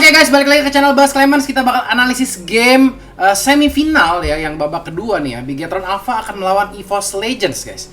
Oke guys, balik lagi ke channel Bass Clemens. Kita bakal analisis game semifinal ya, yang babak kedua nih ya. Bigetron Alpha akan melawan EVOS Legends guys.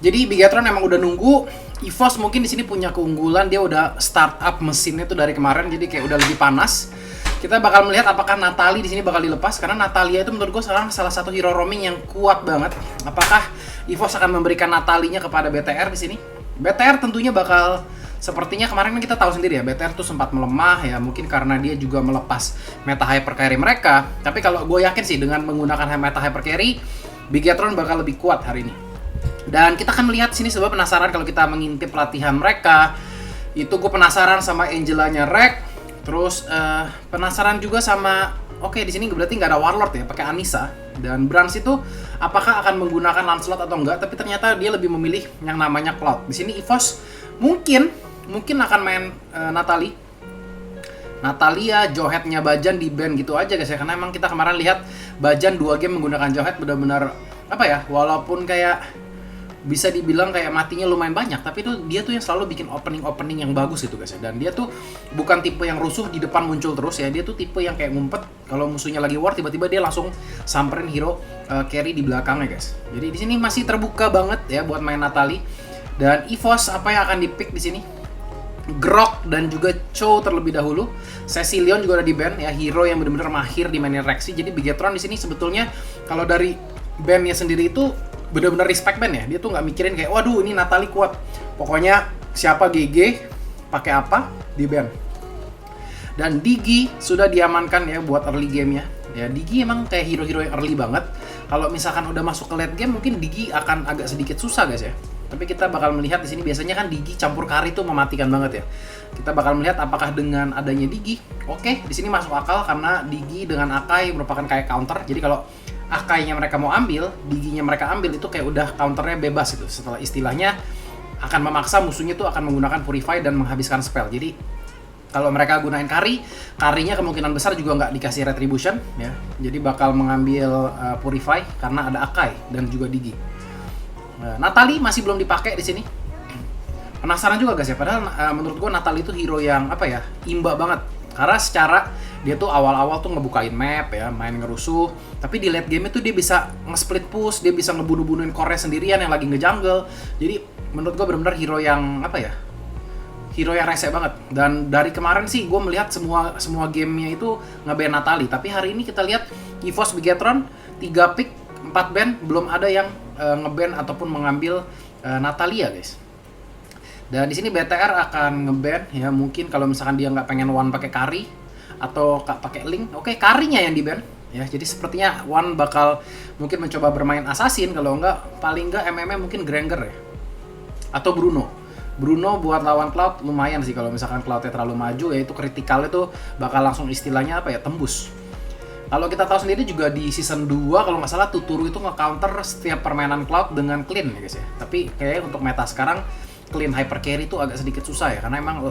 Jadi Bigetron emang udah nunggu. EVOS mungkin di sini punya keunggulan, dia udah start up mesinnya tuh dari kemarin, jadi kayak udah lebih panas. Kita bakal melihat apakah Natalie di sini bakal dilepas, karena Natalia itu menurut gue sekarang salah satu hero roaming yang kuat banget. Apakah EVOS akan memberikan Natalinya kepada BTR di sini? BTR tentunya bakal, sepertinya kemarin kan kita tahu sendiri ya, BTR tuh sempat melemah ya, mungkin karena dia juga melepas meta hyper carry mereka. Tapi kalau gue yakin sih dengan menggunakan meta hyper carry, Bigetron bakal lebih kuat hari ini. Dan kita akan melihat sini sebab penasaran kalau kita mengintip latihan mereka. Itu gue penasaran sama Angelanya Rek, terus penasaran juga sama, oke di sini berarti nggak ada Warlord ya, pakai Anissa. Dan Brans itu apakah akan menggunakan Lancelot atau enggak? Tapi ternyata dia lebih memilih yang namanya Cloud. Di sini EVOS mungkin akan main Natalia, Johead-nya Bajan di ban gitu aja guys ya. Karena emang kita kemarin lihat Bajan 2 game menggunakan Johead benar-benar apa ya, walaupun kayak bisa dibilang kayak matinya lumayan banyak, tapi dia tuh yang selalu bikin opening yang bagus gitu guys ya. Dan dia tuh bukan tipe yang rusuh di depan muncul terus ya, dia tuh tipe yang kayak ngumpet kalau musuhnya lagi war, tiba-tiba dia langsung samperin hero carry di belakangnya guys. Jadi di sini masih terbuka banget ya buat main Natalie. Dan EVOS apa yang akan di-pick di sini? Grok dan juga Cho terlebih dahulu. Cecilion juga ada di ban ya, hero yang benar-benar mahir di mainin Rexy. Jadi Bigetron di sini sebetulnya kalau dari ban-nya sendiri itu benar-benar respect ban ya. Dia tuh nggak mikirin kayak waduh ini Natalie kuat. Pokoknya siapa GG pakai apa di ban. Dan Digi sudah diamankan ya buat early game-nya. Ya Digi emang kayak hero-hero yang early banget. Kalau misalkan udah masuk ke late game mungkin Digi akan agak sedikit susah guys ya. Tapi kita bakal melihat di sini biasanya kan Digi campur kari itu mematikan banget ya. Kita bakal melihat apakah dengan adanya Digi, oke, di sini masuk akal karena Digi dengan Akai merupakan kayak counter. Jadi kalau Akainya mereka mau ambil, Diginya mereka ambil itu kayak udah counternya bebas itu. Setelah istilahnya akan memaksa musuhnya tuh akan menggunakan Purify dan menghabiskan spell. Jadi kalau mereka gunain karinya kemungkinan besar juga nggak dikasih Retribution ya. Jadi bakal mengambil Purify karena ada Akai dan juga Digi. Natalie masih belum dipakai di sini. Penasaran juga guys ya, padahal menurut gue Natalie itu hero yang apa ya, imba banget. Karena secara dia tuh awal-awal tuh ngebukain map ya, main ngerusuh. Tapi di late game itu dia bisa nge-split push, dia bisa ngebunuh-bunuhin core sendirian yang lagi nge-jungle. Jadi menurut gue benar-benar hero yang apa ya, hero yang rese banget. Dan dari kemarin sih gue melihat semua gamenya itu nge-ban Natalie. Tapi hari ini kita lihat EVOS Bigetron 3 pick 4 ban, belum ada yang nge-ban ataupun mengambil Natalia guys. Dan di sini BTR akan nge-ban ya, mungkin kalau misalkan dia nggak pengen One pakai Kari atau pakai Link, oke Karinya yang di-ban ya. Jadi sepertinya One bakal mungkin mencoba bermain Assassin, kalau nggak paling nggak MM mungkin Granger ya. Atau Bruno buat lawan Cloud lumayan sih, kalau misalkan Cloudnya terlalu maju ya itu kritikalnya tuh bakal langsung istilahnya apa ya, tembus. Kalau kita tahu sendiri juga di season 2 kalau nggak salah Tuturu itu nge-counter setiap permainan Cloud dengan clean ya guys ya. Tapi kayaknya untuk meta sekarang clean hyper carry itu agak sedikit susah ya, karena emang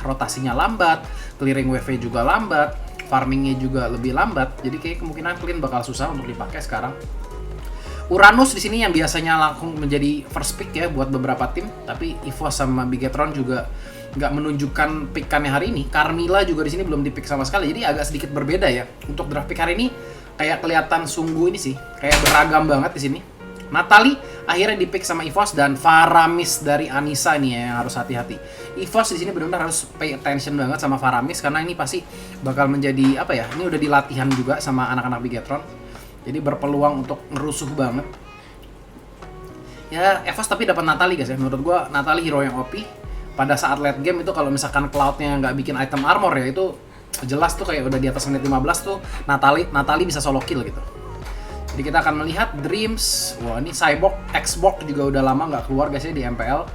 rotasinya lambat, clearing wave juga lambat, farmingnya juga lebih lambat. Jadi kayak kemungkinan clean bakal susah untuk dipakai sekarang. Uranus di sini yang biasanya langsung menjadi first pick ya buat beberapa tim, tapi EVOS sama Bigetron juga nggak menunjukkan pickannya hari ini. Carmilla juga di sini belum di pick sama sekali, jadi agak sedikit berbeda ya. Untuk draft pick hari ini kayak kelihatan sungguh ini sih, kayak beragam banget di sini. Natalie akhirnya di pick sama EVOS dan Faramis dari Anissa ini ya, yang harus hati-hati. EVOS di sini benar-benar harus pay attention banget sama Faramis karena ini pasti bakal menjadi apa ya? Ini udah dilatihan juga sama anak-anak Bigetron. Jadi berpeluang untuk ngerusuh banget. Ya, EVOS tapi dapat Natalie guys ya. Menurut gua Natalie hero yang OP. Pada saat late game itu kalau misalkan Cloud-nya nggak bikin item armor ya, itu jelas tuh kayak udah di atas menit 15 tuh Natalie bisa solo kill gitu. Jadi kita akan melihat Dreams. Wah, ini Cyborg, Xborg juga udah lama nggak keluar guys ya di MPL.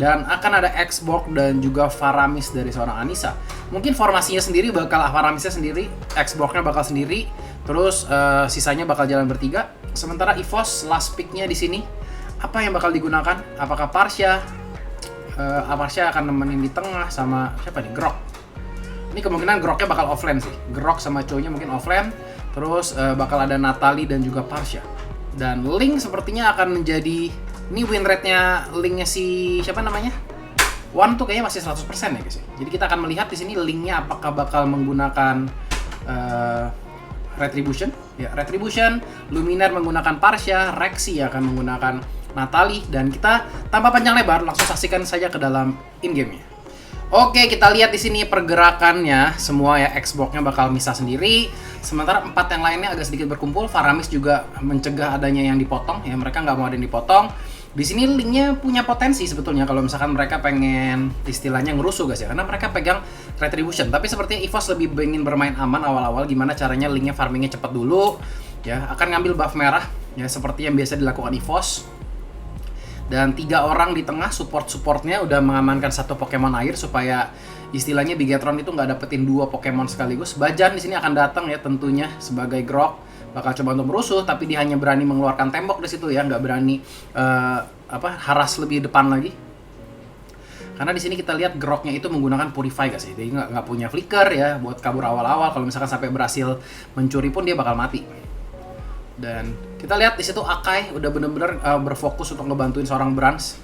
Dan akan ada Xborg dan juga Faramis dari seorang Anissa. Mungkin formasinya sendiri bakal Faramisnya sendiri, Xborgnya bakal sendiri, terus sisanya bakal jalan bertiga. Sementara EVOS last pick-nya di sini apa yang bakal digunakan? Apakah Parsha? Parsha akan nemenin di tengah sama siapa nih? Grok. Ini kemungkinan Groknya bakal offlane sih. Grok sama Cho-nya mungkin offlane. Terus bakal ada Natalie dan juga Parsha. Dan Link sepertinya akan menjadi, ini win rate-nya Link-nya si siapa namanya? One tuh kayaknya masih 100% ya guys ya. Jadi kita akan melihat di sini linknya apakah bakal menggunakan Retribution, ya Retribution, Luminaire menggunakan Partia, Rexy akan menggunakan Natalie, dan kita tanpa panjang lebar langsung saksikan saja ke dalam in-game-nya. Oke, kita lihat di sini pergerakannya semua ya, Xbox-nya bakal misah sendiri, sementara 4 yang lainnya agak sedikit berkumpul. Faramis juga mencegah adanya yang dipotong, ya mereka nggak mau ada yang dipotong. Di sini linknya punya potensi sebetulnya kalau misalkan mereka pengen istilahnya ngerusuh guys ya, karena mereka pegang Retribution. Tapi sepertinya EVOS lebih ingin bermain aman awal-awal, gimana caranya linknya farmingnya cepat dulu, ya akan ngambil buff merah, ya seperti yang biasa dilakukan EVOS. Dan 3 orang di tengah supportnya udah mengamankan 1 Pokemon air supaya istilahnya Bigetron itu nggak dapetin 2 Pokemon sekaligus. Bajan di sini akan datang ya tentunya sebagai Grok, bakal coba untuk merusuh, tapi dia hanya berani mengeluarkan tembok di situ ya, nggak berani haras lebih depan lagi. Karena di sini kita lihat Groknya itu menggunakan Purify guys, jadi nggak punya flicker ya buat kabur awal-awal. Kalau misalkan sampai berhasil mencuri pun dia bakal mati. Dan kita lihat di situ Akai udah bener-bener berfokus untuk ngebantuin seorang Brans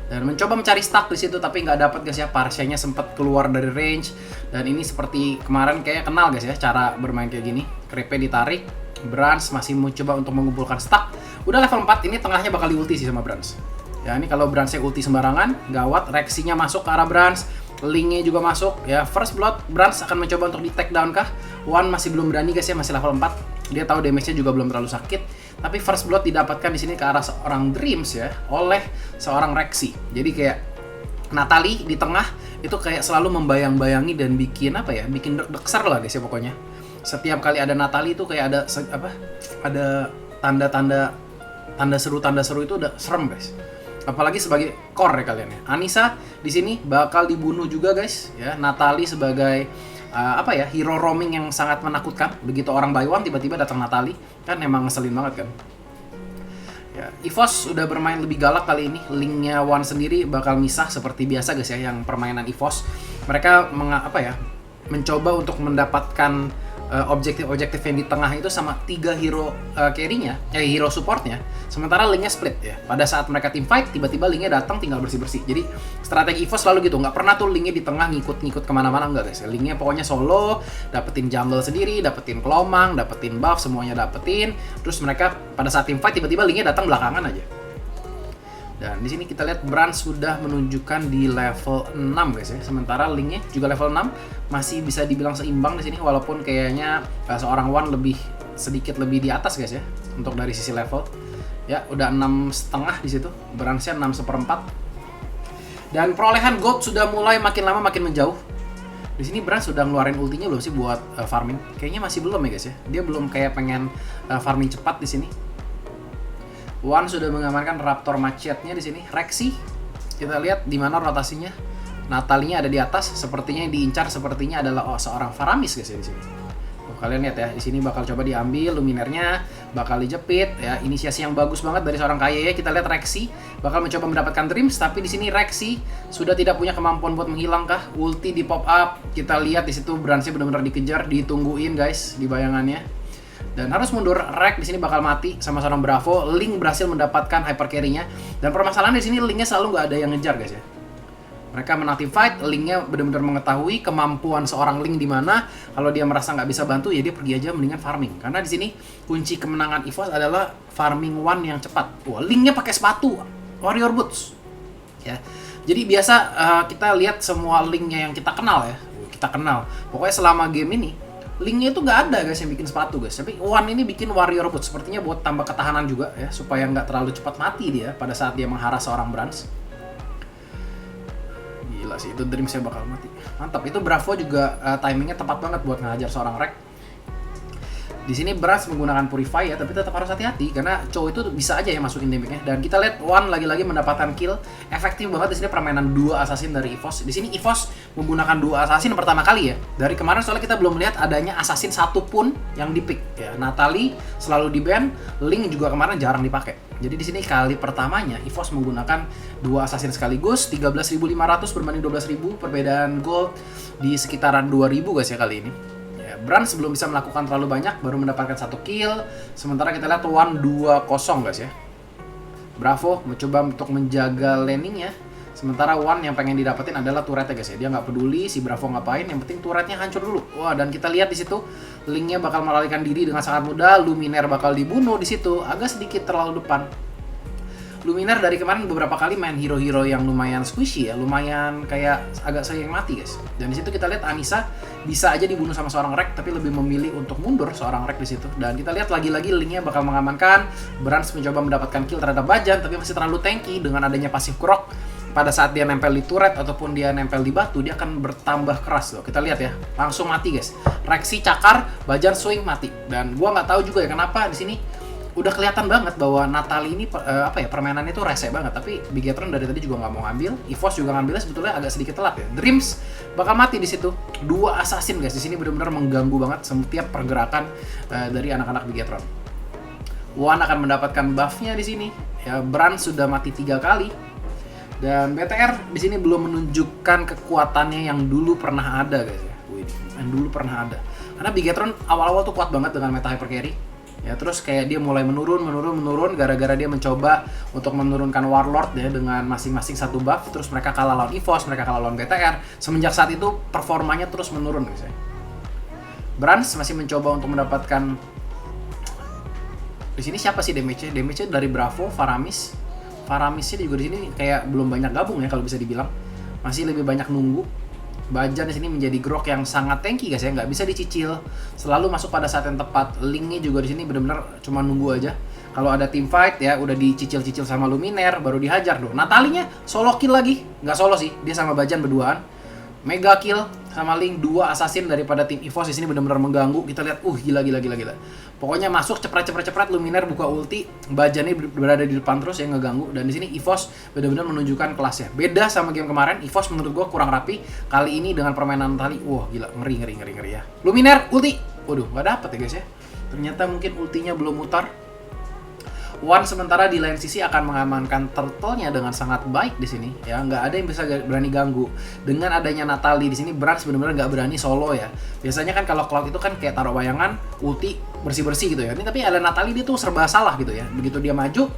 dan mencoba mencari stack di situ, tapi nggak dapat guys ya. Parsianya sempat keluar dari range, dan ini seperti kemarin kayak kenal guys ya cara bermain kayak gini. Crepe ditarik, Brans masih mencoba untuk mengumpulkan stack. Udah level 4, ini tengahnya bakal diulti sih sama Brans. Ya ini kalau Bransnya ulti sembarangan, gawat. Rexy-nya masuk ke arah Brans, Link-nya juga masuk ya. First Blood, Brans akan mencoba untuk di take down kah? One masih belum berani guys ya, masih level 4. Dia tahu damage-nya juga belum terlalu sakit, tapi First Blood didapatkan di sini ke arah seorang Dreams ya, oleh seorang Rexy. Jadi kayak Natalie di tengah itu kayak selalu membayang-bayangi dan bikin apa ya, bikin deg-degsar lah guys ya pokoknya. Setiap kali ada Natalie itu kayak ada ada tanda seru itu udah serem guys. Apalagi sebagai core ya kalian ya. Anissa di sini bakal dibunuh juga guys ya. Natalie sebagai hero roaming yang sangat menakutkan. Begitu orang buy one tiba-tiba datang Natalie, kan emang ngeselin banget kan. Ya, EVOS udah bermain lebih galak kali ini. Linknya One sendiri bakal misah seperti biasa guys ya, yang permainan EVOS. Mereka mencoba untuk mendapatkan objektif-objektif yang di tengah itu sama 3 hero carry-nya, hero supportnya. Sementara linknya split ya. Pada saat mereka team fight, tiba-tiba linknya datang tinggal bersih-bersih. Jadi strategi EVOS selalu gitu, nggak pernah tuh linknya di tengah ngikut-ngikut kemana-mana, enggak guys. Linknya pokoknya solo, dapetin jungle sendiri, dapetin kelomang, dapetin buff, semuanya dapetin. Terus mereka pada saat team fight tiba-tiba linknya datang belakangan aja. Dan di sini kita lihat Brans sudah menunjukkan di level 6 guys ya. Sementara linknya juga level 6, masih bisa dibilang seimbang di sini walaupun kayaknya seorang One sedikit lebih di atas guys ya untuk dari sisi level. Ya, udah 6,5 di situ. Bransnya 6/4. Dan perolehan gold sudah mulai makin lama makin menjauh. Di sini Brans sudah ngeluarin ultinya belum sih buat farming? Kayaknya masih belum ya guys ya. Dia belum kayak pengen farming cepat di sini. One sudah mengamankan Raptor Macetnya di sini. Rexy, kita lihat di mana rotasinya. Natalie-nya ada di atas, sepertinya yang diincar sepertinya adalah seorang Faramis guys ya di sini. Kalian lihat ya, di sini bakal coba diambil Luminaire-nya, bakal dijepit ya. Inisiasi yang bagus banget dari seorang KYE. Kita lihat Rexy bakal mencoba mendapatkan Dreams, tapi di sini Rexy sudah tidak punya kemampuan buat menghilangkah. Ulti di pop up. Kita lihat di situ Bransnya benar-benar dikejar, ditungguin guys di bayangannya. Dan harus mundur. Rek di sini bakal mati sama seorang Bravo. Link berhasil mendapatkan hyper carry-nya. Dan permasalahan di sini Linknya selalu nggak ada yang ngejar guys ya. Mereka menang team fight, Linknya benar-benar mengetahui kemampuan seorang Link di mana. Kalau dia merasa nggak bisa bantu, ya dia pergi aja mendingan farming. Karena di sini kunci kemenangan EVOS adalah farming one yang cepat. Wah, Linknya pakai sepatu Warrior Boots. Ya, jadi biasa kita lihat semua Linknya yang kita kenal ya. Kita kenal. Pokoknya selama game ini Linknya itu nggak ada guys yang bikin sepatu guys, tapi One ini bikin Warrior Boots, sepertinya buat tambah ketahanan juga ya, supaya nggak terlalu cepat mati dia pada saat dia mengharas seorang Brans. Gila sih, itu Dreams-nya bakal mati. Mantap, itu Bravo juga timingnya tepat banget buat ngajar seorang Rek. Di sini Brans menggunakan Purify ya, tapi tetap harus hati-hati karena Chow itu bisa aja ya masukin damage-nya. Dan kita lihat One lagi-lagi mendapatkan kill. Efektif banget di sini permainan 2 assassin dari EVOS. Di sini EVOS menggunakan 2 assassin pertama kali ya. Dari kemarin soalnya kita belum melihat adanya assassin satu pun yang di-pick ya. Natalie selalu di-ban, Link juga kemarin jarang dipakai. Jadi di sini kali pertamanya EVOS menggunakan 2 assassin sekaligus. 13.500 berbanding 12.000, perbedaan gold di sekitaran 2.000 guys ya kali ini. Brans belum bisa melakukan terlalu banyak, baru mendapatkan 1 kill. Sementara kita lihat One 2-0 guys ya. Bravo mencoba untuk menjaga landingnya. Sementara One yang pengen didapetin adalah turretnya guys ya. Dia nggak peduli si Bravo ngapain, yang penting turretnya hancur dulu. Wah, dan kita lihat di situ Linknya bakal melarikan diri dengan sangat mudah. Luminaire bakal dibunuh di situ, agak sedikit terlalu depan. Luminaire dari kemarin beberapa kali main hero-hero yang lumayan squishy ya, lumayan kayak agak sering mati guys. Dan di situ kita lihat Anissa bisa aja dibunuh sama seorang Rek, tapi lebih memilih untuk mundur seorang Rek di situ. Dan kita lihat lagi-lagi Linknya bakal mengamankan. Brans mencoba mendapatkan kill terhadap Bajan, tapi masih terlalu tanky dengan adanya pasif Grok. Pada saat dia nempel di turret ataupun dia nempel di batu, dia akan bertambah keras loh. Kita lihat ya, langsung mati guys. Rexy cakar, Bajan swing mati. Dan gua nggak tahu juga ya kenapa di sini udah kelihatan banget bahwa Natalie ini permainannya tuh rese banget. Tapi Bigetron dari tadi juga nggak mau ngambil. EVOS juga ngambilnya sebetulnya agak sedikit telat ya. Dreams bakal mati di situ. 2 assassin guys di sini benar-benar mengganggu banget setiap pergerakan dari anak-anak Bigetron. One akan mendapatkan buff-nya di sini. Ya, Bran sudah mati 3 kali. Dan BTR di sini belum menunjukkan kekuatannya yang dulu pernah ada guys ya. Yang dulu pernah ada. Karena Bigetron awal-awal tuh kuat banget dengan meta hyper carry. Ya, terus kayak dia mulai menurun gara-gara dia mencoba untuk menurunkan Warlord ya dengan masing-masing satu buff. Terus mereka kalah lawan EVOS, mereka kalah lawan BTR. Semenjak saat itu performanya terus menurun guys ya. Brans masih mencoba untuk mendapatkan. Di sini siapa sih damage-nya? Damage-nya dari Bravo, Faramisnya juga di sini kayak belum banyak gabung ya kalau bisa dibilang. Masih lebih banyak nunggu. Bajan di sini menjadi Grok yang sangat tanky guys ya, nggak bisa dicicil. Selalu masuk pada saat yang tepat. Linknya juga di sini benar-benar cuma nunggu aja. Kalau ada team fight ya udah dicicil-cicil sama Luminaire baru dihajar dong. Natalinya solo kill lagi. Nggak solo sih, dia sama Bajan berduaan. Mega kill sama Link, 2 assassin daripada tim EVOS di sini benar-benar mengganggu. Kita lihat gila. Pokoknya masuk cepet Luminaire buka ulti, Bajan ini berada di depan terus yang ngeganggu. Dan di sini EVOS benar-benar menunjukkan kelasnya. Beda sama game kemarin, EVOS menurut gua kurang rapi. Kali ini dengan permainan Natali, gila, ngeri ya. Luminaire ulti. Waduh, nggak dapet ya guys ya. Ternyata mungkin ultinya belum mutar. One sementara di lain sisi akan mengamankan turtle-nya dengan sangat baik di sini ya, nggak ada yang bisa berani ganggu. Dengan adanya Natalie di sini, Brans benar-benar nggak berani solo ya. Biasanya kan kalau Cloud itu kan kayak taruh bayangan, ulti bersih-bersih gitu ya. Ini tapi ada Natalie, dia tuh serba salah gitu ya. Begitu dia maju,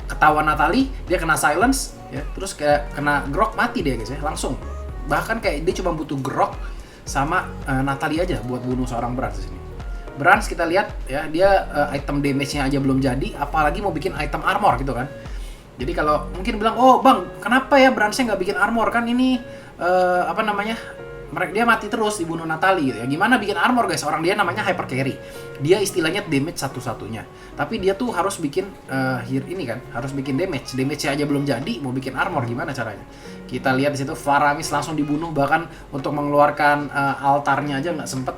ketahuan Natalie, dia kena silence ya, terus kayak kena Grok mati dia guys ya, langsung. Bahkan kayak dia cuma butuh Grok sama Natalie aja buat bunuh seorang Brans di sini. Brans kita lihat ya, dia item damage-nya aja belum jadi, apalagi mau bikin item armor gitu kan. Jadi kalau mungkin bilang, oh bang, kenapa ya Bransnya nggak bikin armor, kan ini dia mati terus dibunuh Natalie gitu ya. Gimana bikin armor guys, orang dia namanya hyper carry, dia istilahnya damage satu-satunya, tapi dia tuh harus bikin harus bikin damage-nya aja belum jadi, mau bikin armor gimana caranya. Kita lihat di situ Faramis langsung dibunuh, bahkan untuk mengeluarkan altarnya aja nggak sempet.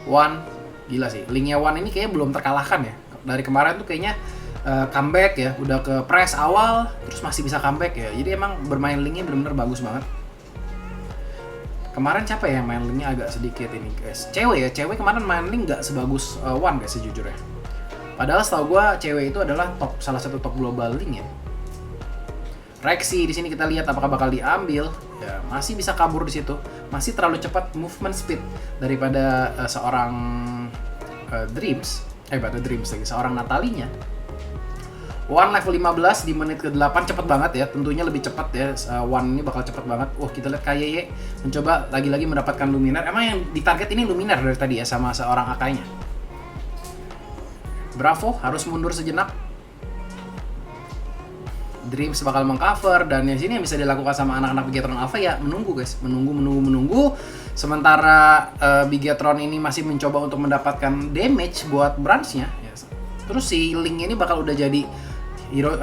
One, gila sih, Linknya One ini kayaknya belum terkalahkan ya. Dari kemarin tuh kayaknya comeback ya, udah ke press awal, terus masih bisa comeback ya. Jadi emang bermain Linknya bener-bener bagus banget. Kemarin siapa ya yang main Linknya agak sedikit ini guys? Cewek kemarin main Link nggak sebagus One guys sejujurnya. Padahal setahu gue cewek itu adalah salah satu top global Link ya. Rexy di sini kita lihat apakah bakal diambil. Ya, masih bisa kabur di situ. Masih terlalu cepat movement speed daripada seorang Dreams lagi, seorang Natalinya. One level 15 di menit ke-8 cepet banget ya. Tentunya lebih cepat ya. One ini bakal cepet banget. Kita lihat KYY mencoba lagi-lagi mendapatkan Luminaire. Emang yang ditarget ini Luminaire dari tadi ya, sama seorang Akainya. Bravo harus mundur sejenak. Dreams bakal mengcover, dan di sini yang bisa dilakukan sama anak-anak Bigetron Alpha ya menunggu guys, menunggu. Sementara Bigetron ini masih mencoba untuk mendapatkan damage buat Bransnya ya. Terus si Link ini bakal udah jadi hero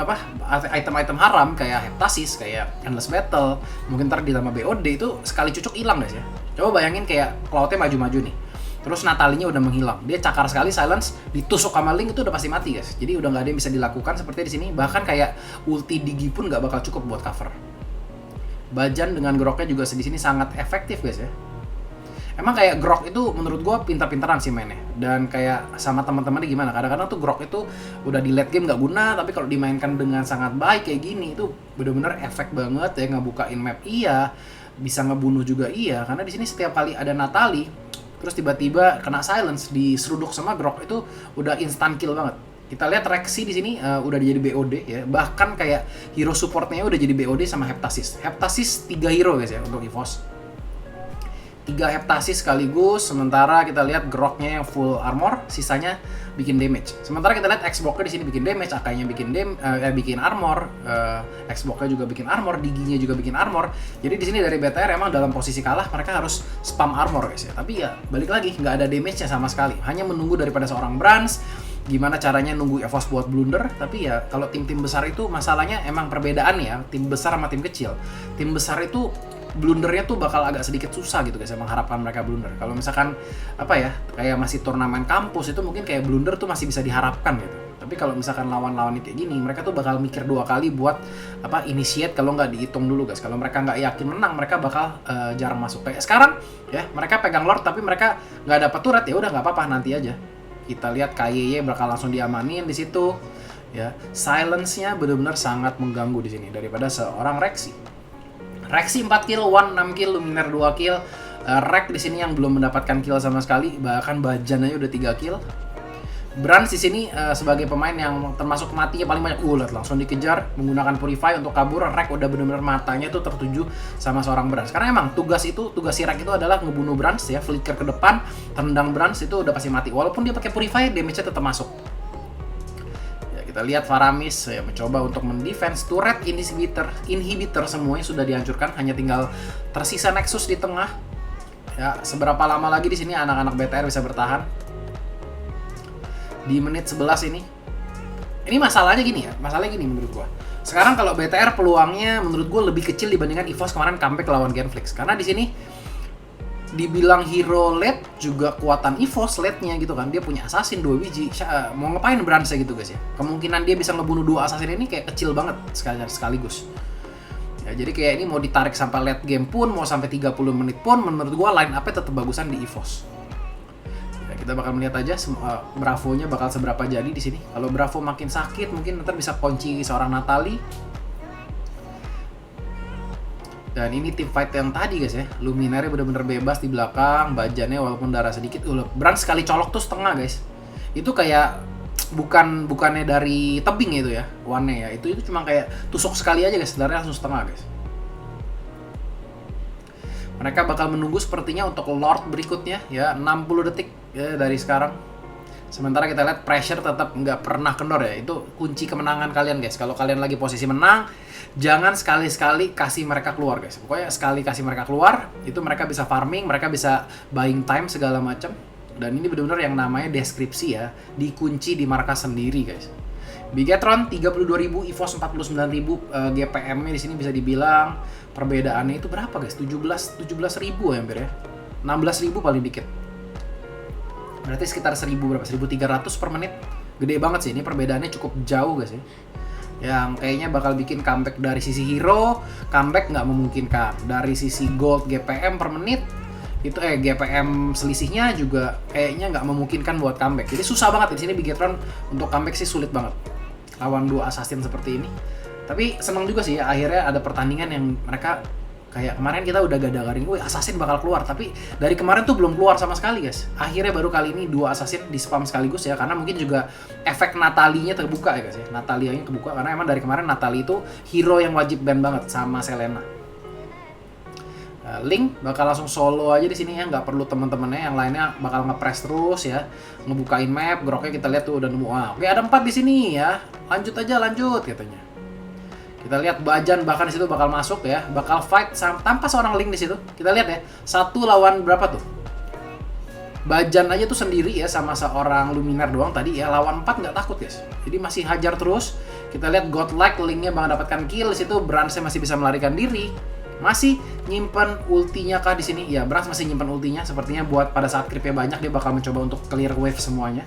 item-item haram kayak Heptasis, kayak Endless Battle, mungkin ntar ditambah BOD, itu sekali cucuk hilang guys ya. Coba bayangin kayak Cloud-nya maju-maju nih. Terus Natalinya udah menghilang, dia cakar sekali silence, ditusuk sama Link itu udah pasti mati guys. Jadi udah nggak ada yang bisa dilakukan seperti di sini. Bahkan kayak ulti Digi pun nggak bakal cukup buat cover. Bajan dengan Groknya juga di sini sangat efektif guys ya. Emang kayak Grok itu menurut gua pintar-pintaran sih mainnya. Dan kayak sama teman-temannya gimana? Kadang-kadang tuh Grok itu udah di late game nggak guna, tapi kalau dimainkan dengan sangat baik kayak gini itu bener-bener efek banget ya, ngebukain map iya, bisa ngebunuh juga iya. Karena di sini setiap kali ada Natalie terus tiba-tiba kena silence, diseruduk sama Grok, itu udah instant kill banget. Kita lihat Rexy di sini udah jadi BOD ya. Bahkan kayak hero supportnya udah jadi BOD sama Heptasis. Heptasis 3 hero guys ya untuk EVOS. 3 Heptasis sekaligus, sementara kita lihat Groknya yang full armor, sisanya bikin damage. Sementara kita lihat Xbox-nya di sini bikin damage, Akainya bikin armor, Xbox-nya juga bikin armor, Diginya juga bikin armor. Jadi di sini dari BTR emang dalam posisi kalah mereka harus spam armor guys ya. Tapi ya balik lagi nggak ada damage-nya sama sekali. Hanya menunggu daripada seorang Brands gimana caranya nunggu EVOS buat blunder. Tapi ya kalau tim-tim besar itu masalahnya emang perbedaan ya, tim besar sama tim kecil. Tim besar itu blundernya tuh bakal agak sedikit susah gitu guys, mengharapkan mereka blunder. Kalau misalkan apa ya, kayak masih turnamen kampus itu mungkin kayak blunder tuh masih bisa diharapkan gitu. Tapi kalau misalkan lawan-lawan kayak gini, mereka tuh bakal mikir 2 kali buat initiate kalau nggak dihitung dulu guys. Kalau mereka nggak yakin menang, mereka bakal jarang masuk. Kayak sekarang ya, mereka pegang Lord tapi mereka nggak dapat turret, ya udah nggak apa-apa, nanti aja. Kita lihat KYY bakal langsung diamanin di situ. Ya, silence-nya benar-benar sangat mengganggu di sini daripada seorang Rexy. Rexy 4 kill, One 6 kill, Luminaire 2 kill. Rek di sini yang belum mendapatkan kill sama sekali, bahkan Bajan aja udah 3 kill. Brands di sini sebagai pemain yang termasuk matinya paling banyak. Lihat langsung dikejar menggunakan Purify untuk kabur. Rek udah benar-benar matanya tuh tertuju sama seorang Brands. Karena emang tugas si Rek itu adalah ngebunuh Brands ya, flicker ke depan, tendang Brands itu udah pasti mati. Walaupun dia pakai Purify, damage-nya tetap masuk. Kita lihat Faramis ya, mencoba untuk mendefense turret inhibitor semuanya sudah dihancurkan, hanya tinggal tersisa Nexus di tengah. Ya, seberapa lama lagi di sini anak-anak BTR bisa bertahan? Di menit 11 ini. Ini masalahnya gini menurut gua. Sekarang kalau BTR peluangnya menurut gua lebih kecil dibandingkan EVOS kemarin comeback lawan Genflix. Karena di sini dibilang hero late juga kuatan EVOS late-nya gitu kan. Dia punya assassin 2 biji. Mau ngapain Brands gitu guys ya. Kemungkinan dia bisa ngebunuh 2 assassin ini kayak kecil banget sekaligus. Ya, jadi kayak ini mau ditarik sampai late game pun, mau sampai 30 menit pun, menurut gua line up-nya tetap bagusan di EVOS. Ya, kita bakal melihat aja Bravo-nya bakal seberapa jadi di sini. Kalau Bravo makin sakit, mungkin nanti bisa kunci seorang Natalie. Dan ini tim fight yang tadi guys ya, Luminaire bener-bener bebas di belakang, Bajannya walaupun darah sedikit, Brands sekali colok tuh setengah guys. Itu kayak bukannya dari tebing itu ya, one-nya ya, itu cuma kayak tusuk sekali aja guys, darahnya langsung setengah guys. Mereka bakal menunggu sepertinya untuk Lord berikutnya ya, 60 detik ya dari sekarang. Sementara kita lihat pressure tetap nggak pernah kendor ya. Itu kunci kemenangan kalian guys. Kalau kalian lagi posisi menang, jangan sekali-sekali kasih mereka keluar guys. Pokoknya sekali kasih mereka keluar, itu mereka bisa farming, mereka bisa buying time segala macam. Dan ini benar-benar yang namanya deskripsi ya, dikunci di markas sendiri guys. Bigetron 32.000, EVOS 49.000, GPM-nya di sini bisa dibilang perbedaannya itu berapa guys? 17.000 ya hampir ya. 16.000 paling dikit. Berarti sekitar 1.300 per menit. Gede banget sih, ini perbedaannya cukup jauh guys ya. Yang kayaknya bakal bikin comeback dari sisi hero, comeback nggak memungkinkan. Dari sisi gold GPM per menit, itu GPM selisihnya juga kayaknya nggak memungkinkan buat comeback. Jadi susah banget di sini Bigetron untuk comeback sih, sulit banget lawan 2 assassin seperti ini. Tapi senang juga sih ya, akhirnya ada pertandingan yang mereka kayak kemarin kita udah gada-garing, assassin bakal keluar, tapi dari kemarin tuh belum keluar sama sekali guys. Akhirnya baru kali ini 2 assassin di spam sekaligus ya, karena mungkin juga efek Natalie-nya terbuka ya guys ya. Natalia-nya kebuka karena emang dari kemarin Natalie itu hero yang wajib ban banget sama Selena. Link bakal langsung solo aja di sini ya, nggak perlu teman-temannya yang lainnya bakal nge-press terus ya, ngebukain map. Groknya kita lihat tuh udah nemu. Oke, ada 4 di sini ya. Lanjut katanya. Kita lihat Bajan bahkan di situ bakal masuk ya, bakal fight tanpa seorang Link di situ. Kita lihat ya, 1 lawan berapa tuh? Bajan aja tuh sendiri ya sama seorang Luminaire doang tadi ya, lawan 4 nggak takut guys. Jadi masih hajar terus. Kita lihat Godlike, Linknya bakal dapatkan kill di situ, Brands-nya masih bisa melarikan diri. Masih nyimpan ultinya kah di sini? Ya, Brands masih nyimpan ultinya, sepertinya buat pada saat creepnya banyak dia bakal mencoba untuk clear wave semuanya.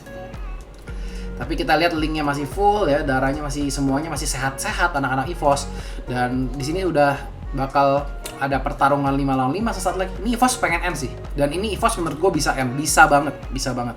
Tapi kita lihat Linknya masih full ya, darahnya masih, semuanya masih sehat-sehat anak-anak EVOS. Dan di sini udah bakal ada pertarungan 5 lawan 5 sesaat lagi. Ini EVOS pengen end sih. Dan ini EVOS menurut gue bisa end, bisa banget.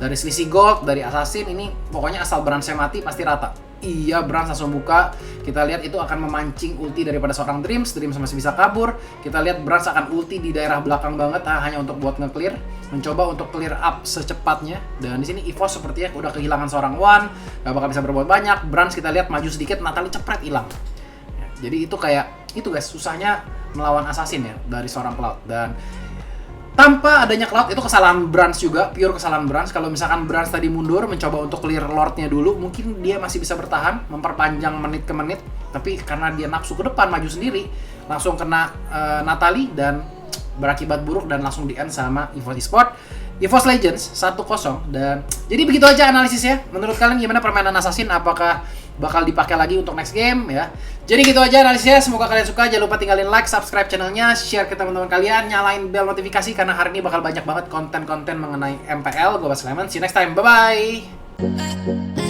Dari selisih gold, dari assassin, ini pokoknya asal Brands-nya mati pasti rata. Iya, Brans langsung buka. Kita lihat itu akan memancing ulti daripada seorang Dreams. Dreams masih bisa kabur. Kita lihat Brans akan ulti di daerah belakang banget, hanya untuk buat nge-clear, mencoba untuk clear up secepatnya. Dan di sini EVOS sepertinya udah kehilangan seorang Wan, gak bakal bisa berbuat banyak. Brans kita lihat maju sedikit, Natalie cepret hilang. Ya, jadi itu kayak itu guys, susahnya melawan assassin ya dari seorang Cloud. Dan tanpa adanya Cloud itu kesalahan Brans juga, pure kesalahan Brans. Kalau misalkan Brans tadi mundur mencoba untuk clear Lordnya dulu, mungkin dia masih bisa bertahan, memperpanjang menit ke menit. Tapi karena dia nafsu ke depan maju sendiri, langsung kena Natalie dan berakibat buruk dan langsung di-end sama EVOS Esports. EVOS Legends 1-0. Dan jadi begitu aja analisisnya. Menurut kalian gimana permainan Assassin? Apakah bakal dipakai lagi untuk next game ya? Jadi gitu aja analisisnya. Semoga kalian suka. Jangan lupa tinggalin like, subscribe channelnya, share ke teman-teman kalian, nyalain bel notifikasi karena hari ini bakal banyak banget konten-konten mengenai MPL. Gue Bas Lemon. See you next time. Bye bye.